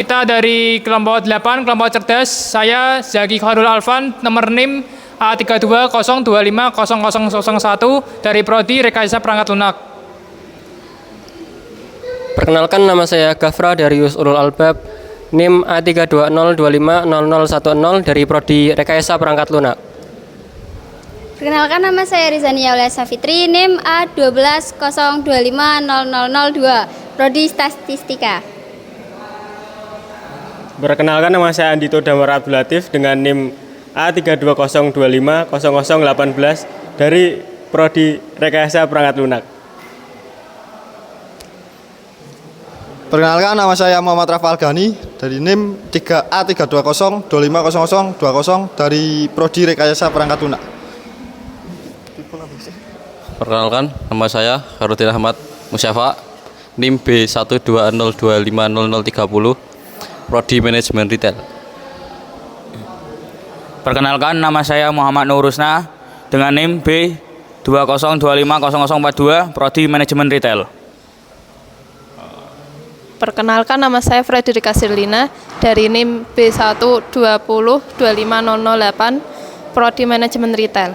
Kita dari kelompok 8, kelompok cerdas, saya Zaki Khairul Alfan, nomor NIM A3202500001 dari Prodi Rekayasa Perangkat Lunak. Perkenalkan, nama saya Gafra dari Ulul Albab, NIM A3202500010 dari Prodi Rekayasa Perangkat Lunak. Perkenalkan, nama saya Rizania Aulia Safitri, NIM A120250002, Prodi Statistika. Perkenalkan, nama saya Andito Damar Abdul Latif dengan NIM A3202500018 dari Prodi Rekayasa Perangkat Lunak. Perkenalkan, nama saya Muhammad Rafael Ghani dari NIM A320250020 dari Prodi Rekayasa Perangkat Lunak. Perkenalkan, nama saya Harudin Ahmad Musyafa, NIM B120250030, Prodi Manajemen Retail. Perkenalkan, nama saya Muhammad Nurusna dengan NIM B202500042, Prodi Manajemen Retail. Perkenalkan, nama saya Frederika Sirlina dari NIM B120250008, Prodi Manajemen Retail.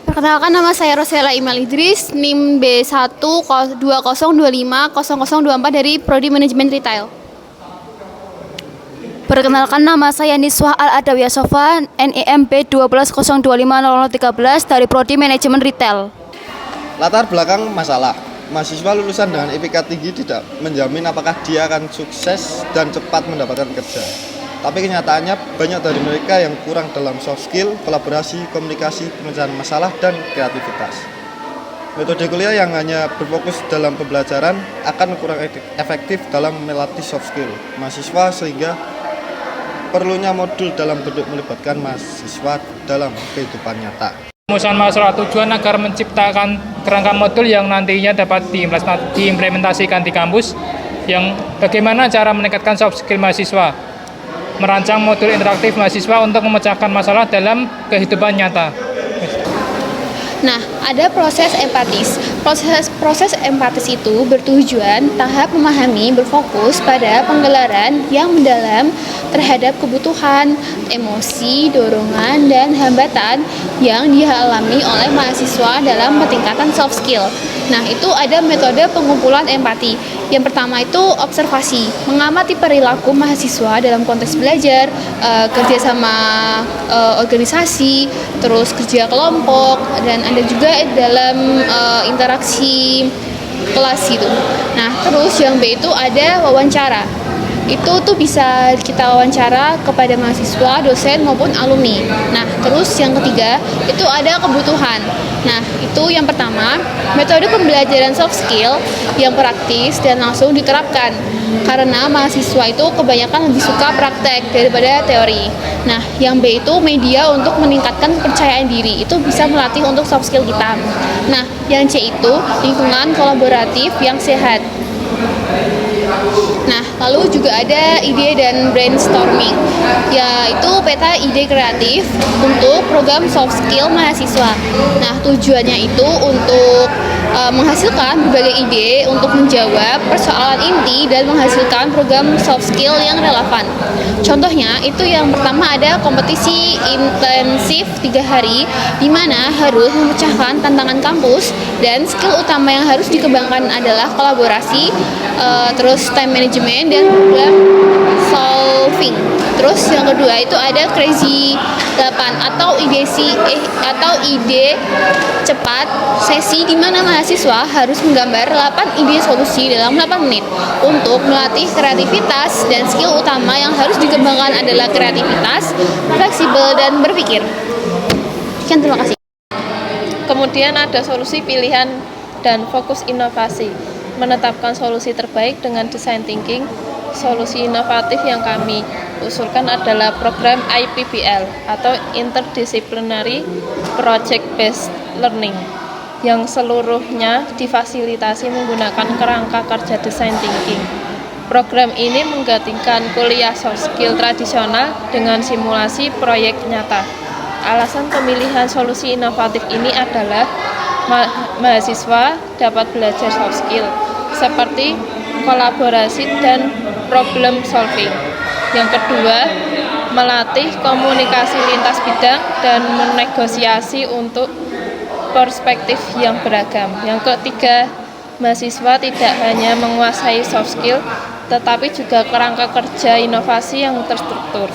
Perkenalkan, nama saya Rosela Imal Idris, NIM B120250024 dari Prodi Manajemen Retail. Perkenalkan, nama saya Niswah Al-Adawiyah Sofa, NIM B120250013 dari Prodi Manajemen Retail. Latar belakang masalah. Mahasiswa lulusan dengan IPK tinggi tidak menjamin apakah dia akan sukses dan cepat mendapatkan kerja. Tapi kenyataannya banyak dari mereka yang kurang dalam soft skill, kolaborasi, komunikasi, pemecahan masalah, dan kreativitas. Metode kuliah yang hanya berfokus dalam pembelajaran akan kurang efektif dalam melatih soft skill mahasiswa, sehingga perlunya modul dalam bentuk melibatkan mahasiswa dalam kehidupan nyata. Rumusan masalah tujuan agar menciptakan kerangka modul yang nantinya dapat diimplementasikan di kampus, yang bagaimana cara meningkatkan soft skill mahasiswa, merancang modul interaktif mahasiswa untuk memecahkan masalah dalam kehidupan nyata. Nah, ada proses empatis. Proses empatis itu bertujuan tahap memahami, berfokus pada penggelaran yang mendalam terhadap kebutuhan, emosi, dorongan, dan hambatan yang dialami oleh mahasiswa dalam peningkatan soft skill. Nah, itu ada metode pengumpulan empati. Yang pertama itu observasi, mengamati perilaku mahasiswa dalam konteks belajar, kerja sama organisasi, terus kerja kelompok, dan ada juga dalam interaksi kelas gitu. Nah, terus yang B itu ada wawancara. Itu tuh bisa kita wawancara kepada mahasiswa, dosen maupun alumni. Nah, terus yang ketiga itu ada kebutuhan. Nah, itu yang pertama, metode pembelajaran soft skill yang praktis dan langsung diterapkan. Karena mahasiswa itu kebanyakan lebih suka praktek daripada teori. Nah, yang B itu media untuk meningkatkan kepercayaan diri. Itu bisa melatih untuk soft skill kita. Nah, yang C itu lingkungan kolaboratif yang sehat. Nah, lalu juga ada ide dan brainstorming, yaitu peta ide kreatif untuk program soft skill mahasiswa. Nah, tujuannya itu untuk menghasilkan berbagai ide untuk menjawab persoalan inti dan menghasilkan program soft skill yang relevan. Contohnya itu yang pertama ada kompetisi intensif 3 hari, di mana harus memecahkan tantangan kampus, dan skill utama yang harus dikembangkan adalah kolaborasi, terus time management, dan problem solving. Terus yang kedua itu ada Crazy 8 atau ide cepat sesi, di mana mahasiswa harus menggambar 8 ide solusi dalam 8 menit. Untuk melatih kreativitas, dan skill utama yang harus dikembangkan adalah kreativitas, fleksibel, dan berpikir. Sekian, terima kasih. Kemudian ada solusi pilihan dan fokus inovasi. Menetapkan solusi terbaik dengan design thinking. Solusi inovatif yang kami usulkan adalah program IPBL atau Interdisciplinary Project Based Learning, yang seluruhnya difasilitasi menggunakan kerangka kerja design thinking. Program ini menggantikan kuliah soft skill tradisional dengan simulasi proyek nyata. Alasan pemilihan solusi inovatif ini adalah mahasiswa dapat belajar soft skill seperti kolaborasi dan problem solving. Yang kedua, melatih komunikasi lintas bidang dan menegosiasi untuk perspektif yang beragam. Yang ketiga, mahasiswa tidak hanya menguasai soft skill, tetapi juga kerangka kerja inovasi yang terstruktur.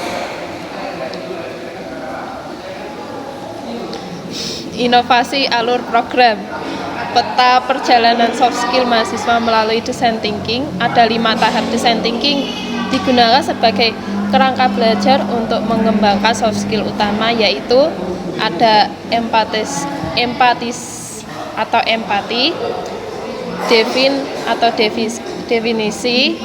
Inovasi alur program. Peta perjalanan soft skill mahasiswa melalui design thinking. Ada 5 tahap design thinking digunakan sebagai kerangka belajar untuk mengembangkan soft skill utama, yaitu ada empatis atau empati, definisi,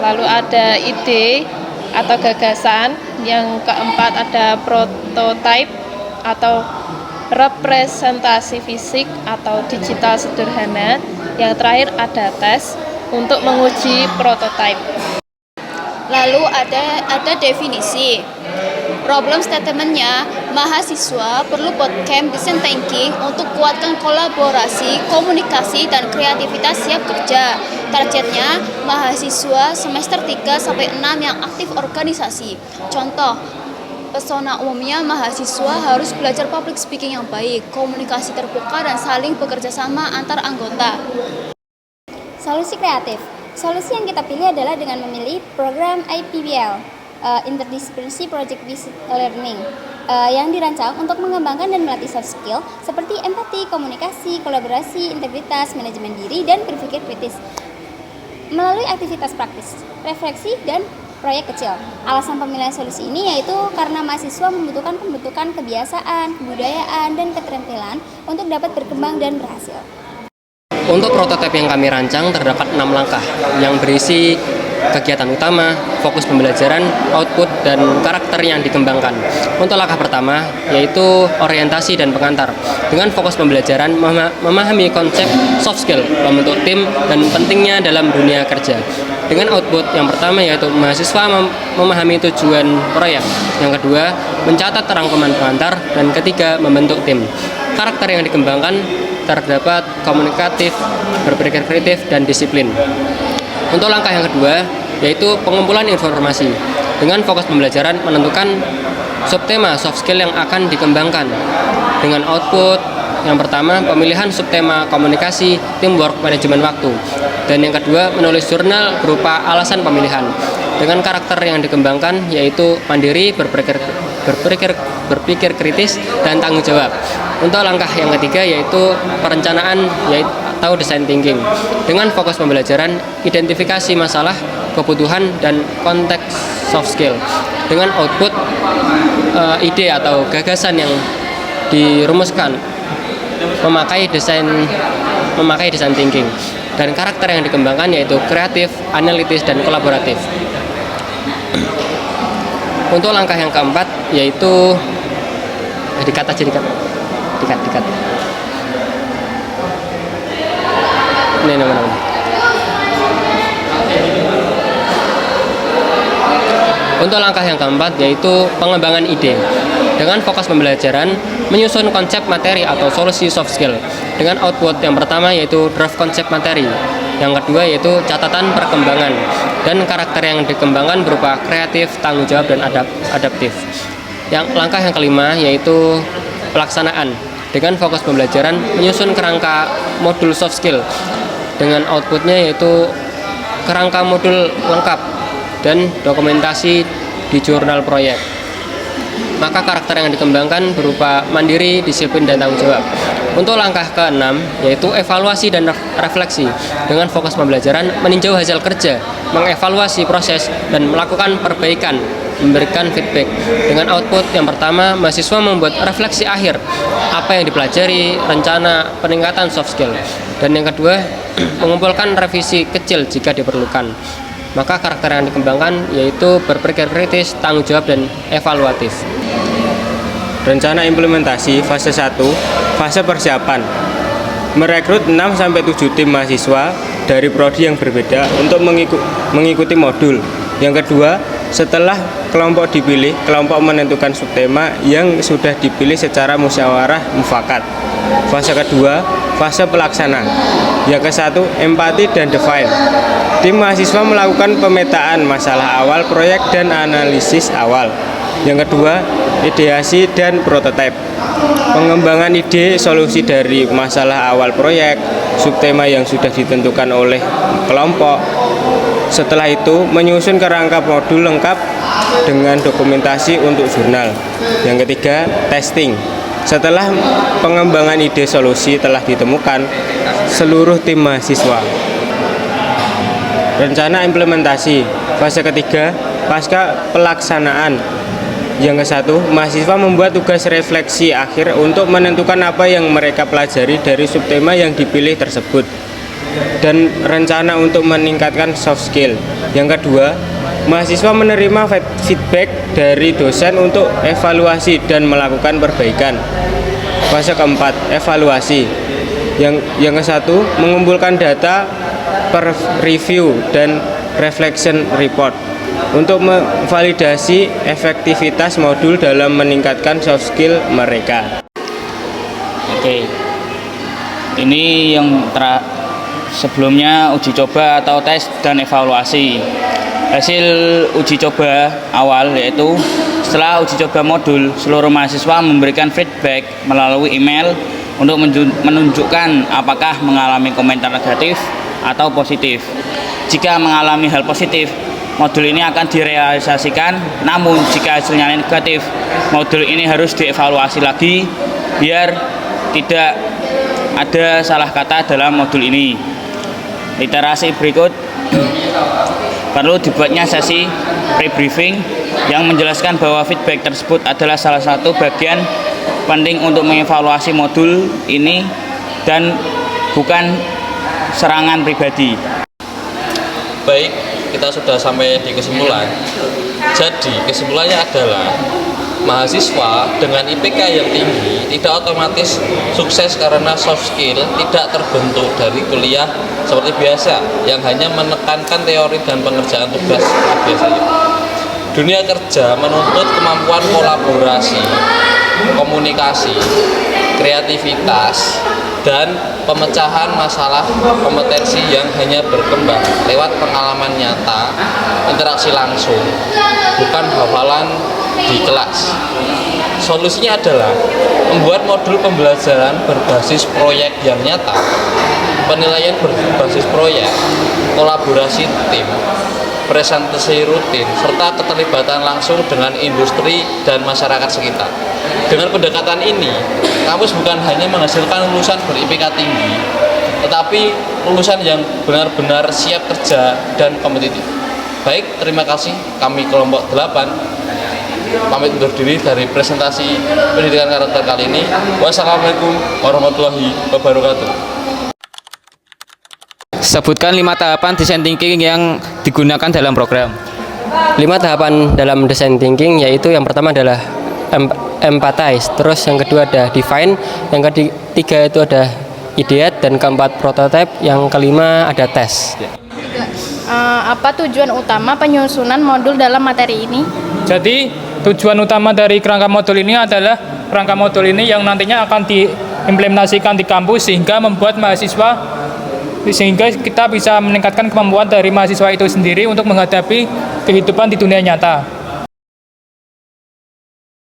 lalu ada ide atau gagasan, yang keempat ada prototype atau representasi fisik atau digital sederhana, yang terakhir ada tes untuk menguji prototype. Lalu ada definisi. Problem statement-nya, mahasiswa perlu bootcamp design thinking untuk kuatkan kolaborasi, komunikasi, dan kreativitas siap kerja. Targetnya, mahasiswa semester 3 sampai 6 yang aktif organisasi. Contoh, pesona umumnya mahasiswa harus belajar public speaking yang baik, komunikasi terbuka, dan saling bekerja sama antar anggota. Solusi kreatif. Solusi yang kita pilih adalah dengan memilih program IPBL, Interdisciplinary Project Based Learning, yang dirancang untuk mengembangkan dan melatih soft skill seperti empati, komunikasi, kolaborasi, integritas, manajemen diri, dan berpikir kritis melalui aktivitas praktis, refleksi, dan proyek kecil. Alasan pemilihan solusi ini yaitu karena mahasiswa membutuhkan pembentukan kebiasaan, kebudayaan, dan keterampilan untuk dapat berkembang dan berhasil. Untuk prototipe yang kami rancang terdapat 6 langkah yang berisi kegiatan utama, fokus pembelajaran, output, dan karakter yang dikembangkan. Untuk langkah pertama yaitu orientasi dan pengantar. Dengan fokus pembelajaran, memahami konsep soft skill, membentuk tim, dan pentingnya dalam dunia kerja. Dengan output yang pertama yaitu mahasiswa memahami tujuan proyek. Yang kedua, mencatat rangkuman pengantar, dan ketiga, membentuk tim. Karakter yang dikembangkan terdapat komunikatif, berpikir kreatif, dan disiplin. Untuk langkah yang kedua yaitu pengumpulan informasi. Dengan fokus pembelajaran menentukan subtema soft skill yang akan dikembangkan. Dengan output yang pertama pemilihan subtema komunikasi, teamwork, manajemen waktu. Dan yang kedua menulis jurnal berupa alasan pemilihan. Dengan karakter yang dikembangkan yaitu mandiri, berpikir kritis, dan tanggung jawab. Untuk langkah yang ketiga yaitu perencanaan atau design thinking. Dengan fokus pembelajaran, identifikasi masalah, kebutuhan, dan konteks soft skill. Dengan output ide atau gagasan yang dirumuskan memakai design thinking. Dan karakter yang dikembangkan yaitu kreatif, analitis, dan kolaboratif. Untuk langkah yang keempat yaitu dikat. Ini nama. Untuk langkah yang keempat yaitu pengembangan ide. Dengan fokus pembelajaran, menyusun konsep materi atau solusi soft skill. Dengan output yang pertama yaitu draft konsep materi. Yang kedua yaitu catatan perkembangan. Dan karakter yang dikembangkan berupa kreatif, tanggung jawab, dan adaptif. Langkah yang kelima yaitu pelaksanaan. Dengan fokus pembelajaran, menyusun kerangka modul soft skill. Dengan outputnya yaitu kerangka modul lengkap dan dokumentasi di jurnal proyek. Maka karakter yang dikembangkan berupa mandiri, disiplin, dan tanggung jawab. Untuk langkah ke-6 yaitu evaluasi dan refleksi. Dengan fokus pembelajaran, meninjau hasil kerja, mengevaluasi proses, dan melakukan perbaikan, memberikan feedback. Dengan output yang pertama, mahasiswa membuat refleksi akhir apa yang dipelajari, rencana peningkatan soft skill. Dan yang kedua, mengumpulkan revisi kecil jika diperlukan. Maka karakter yang dikembangkan yaitu berpikir kritis, tanggung jawab, dan evaluatif. Rencana implementasi fase 1, fase persiapan. Merekrut 6-7 tim mahasiswa dari prodi yang berbeda untuk mengikuti modul. Yang kedua, setelah kelompok dipilih, kelompok menentukan subtema yang sudah dipilih secara musyawarah mufakat. Fase kedua, fase pelaksanaan. Yang ke-1, empati dan define. Tim mahasiswa melakukan pemetaan masalah awal proyek dan analisis awal. Yang kedua, ideasi dan prototipe. Pengembangan ide solusi dari masalah awal proyek, subtema yang sudah ditentukan oleh kelompok. Setelah itu, menyusun kerangka modul lengkap dengan dokumentasi untuk jurnal. Yang ketiga, testing. Setelah pengembangan ide solusi telah ditemukan, seluruh tim mahasiswa. Rencana implementasi. Fase ketiga, pasca pelaksanaan. Yang ke-1, mahasiswa membuat tugas refleksi akhir untuk menentukan apa yang mereka pelajari dari subtema yang dipilih tersebut dan rencana untuk meningkatkan soft skill. Yang kedua, mahasiswa menerima feedback dari dosen untuk evaluasi dan melakukan perbaikan. Fase keempat, evaluasi. Yang ke-1, mengumpulkan data per review dan reflection report untuk memvalidasi efektivitas modul dalam meningkatkan soft skill mereka. Oke, ini yang sebelumnya uji coba atau tes dan evaluasi. Hasil uji coba awal yaitu setelah uji coba modul, seluruh mahasiswa memberikan feedback melalui email untuk menunjukkan apakah mengalami komentar negatif atau positif. Jika mengalami hal positif, modul ini akan direalisasikan, namun jika hasilnya negatif, modul ini harus dievaluasi lagi biar tidak ada salah kata dalam modul ini. Literasi berikut perlu dibuatnya sesi pre-briefing yang menjelaskan bahwa feedback tersebut adalah salah satu bagian penting untuk mengevaluasi modul ini dan bukan serangan pribadi. Baik, kita sudah sampai di kesimpulan. Jadi kesimpulannya adalah mahasiswa dengan IPK yang tinggi tidak otomatis sukses karena soft skill tidak terbentuk dari kuliah seperti biasa yang hanya menekankan teori dan pengerjaan tugas biasanya. Dunia kerja menuntut kemampuan kolaborasi, komunikasi, kreativitas, dan pemecahan masalah kompetensi yang hanya berkembang lewat pengalaman nyata, interaksi langsung, bukan hafalan di kelas. Solusinya adalah membuat modul pembelajaran berbasis proyek yang nyata, penilaian berbasis proyek, kolaborasi tim, presentasi rutin, serta keterlibatan langsung dengan industri dan masyarakat sekitar. Dengan pendekatan ini, kampus bukan hanya menghasilkan lulusan ber-IPK tinggi, tetapi lulusan yang benar-benar siap kerja dan kompetitif. Baik, terima kasih. Kami kelompok 8 pamit undur diri dari presentasi pendidikan karakter kali ini. Wassalamualaikum warahmatullahi wabarakatuh. Sebutkan 5 tahapan design thinking yang digunakan dalam program. 5 tahapan dalam design thinking yaitu yang pertama adalah empathize, terus yang kedua ada define, yang ketiga itu ada ideate, dan keempat prototype, yang kelima ada tes. Apa tujuan utama penyusunan modul dalam materi ini? Jadi tujuan utama dari kerangka modul ini adalah kerangka modul ini yang nantinya akan diimplementasikan di kampus sehingga kita bisa meningkatkan kemampuan dari mahasiswa itu sendiri untuk menghadapi kehidupan di dunia nyata.